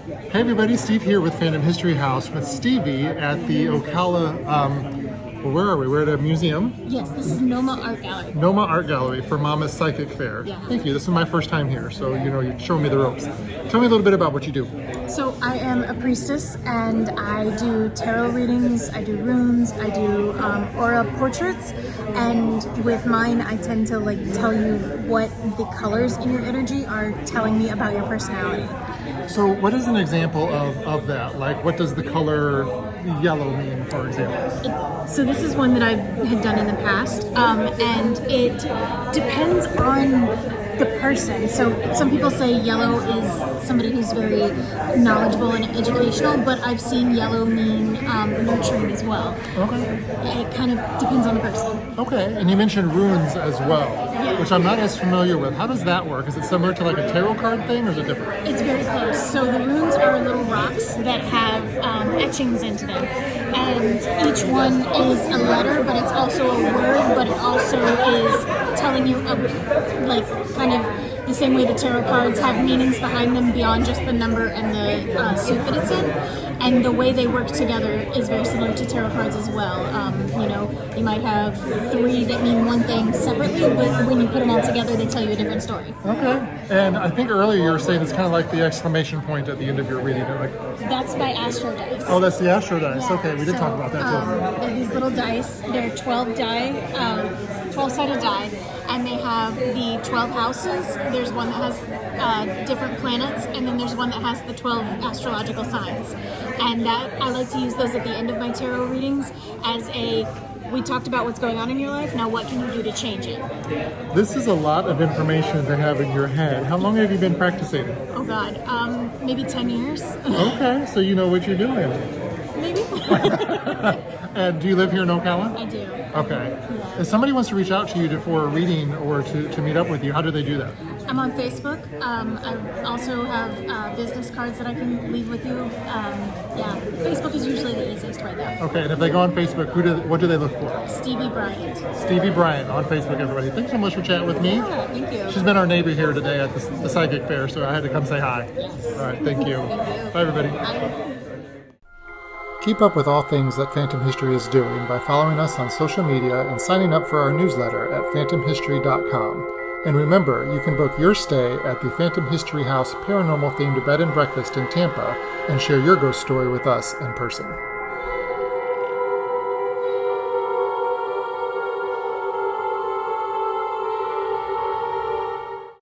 Hey everybody, Steve here with Phantom History House with Stevie at the Ocala, where are we? We're at a museum. Yes, this is Noma Art Gallery. Noma Art Gallery for Mama's Psychic Fair. Yeah. Thank you. This is my first time here, so you're showing me the ropes. Tell me a little bit about what you do. So I am a priestess and I do tarot readings, I do runes, I do aura portraits, and with mine I tend to tell you what the colors in your energy are telling me about your personality. So what is an example of that? Like, what does the color yellow mean, for example? So this is one that I had done in the past, and it depends on the person. So some people say yellow is somebody who's very knowledgeable and educational, but I've seen yellow mean nurturing as well. Okay. It kind of depends on the person. Okay, and you mentioned runes as well, Yeah. which I'm not as familiar with. How does that work? Is it similar to like a tarot card thing, or is it different? It's very close. So the runes are little rocks that have etchings into them, and each one is a letter, but it's also a word, but it also is telling you kind of the same way the tarot cards have meanings behind them beyond just the number and the suit that it's in. And the way they work together is very similar to tarot cards as well. You might have three that mean one thing separately, but when you put them all together, they tell you a different story. Okay. And I think earlier you were saying it's kind of like the exclamation point at the end of your reading. That's by Astro Dice. Oh, that's the Astro Dice. Yeah, Okay, we did talk about that too. They're these little dice. They're 12 die, 12-sided die, and they have the 12 houses. There's one that has different planets, and then there's one that has the 12 astrological signs. And I like to use those at the end of my tarot readings as we talked about what's going on in your life, now what can you do to change it? This is a lot of information to have in your head. How long have you been practicing? Oh God, maybe 10 years. Okay, so you know what you're doing. Maybe. And do you live here in Ocala? I do. Okay. If somebody wants to reach out to you for a reading or to meet up with you, how do they do that? I'm on Facebook. I also have business cards that I can leave with you. Facebook is usually the easiest right now. Okay, and if they go on Facebook, what do they look for? Stevie Bryant. Stevie Bryant on Facebook, everybody. Thanks so much for chatting with me. Yeah, thank you. She's been our neighbor here today at the Psychic Fair, so I had to come say hi. Yes. All right, thank you. Thank you. Bye, everybody. Bye. Keep up with all things that Phantom History is doing by following us on social media and signing up for our newsletter at phantomhistory.com. And remember, you can book your stay at the Phantom History House paranormal-themed bed and breakfast in Tampa and share your ghost story with us in person.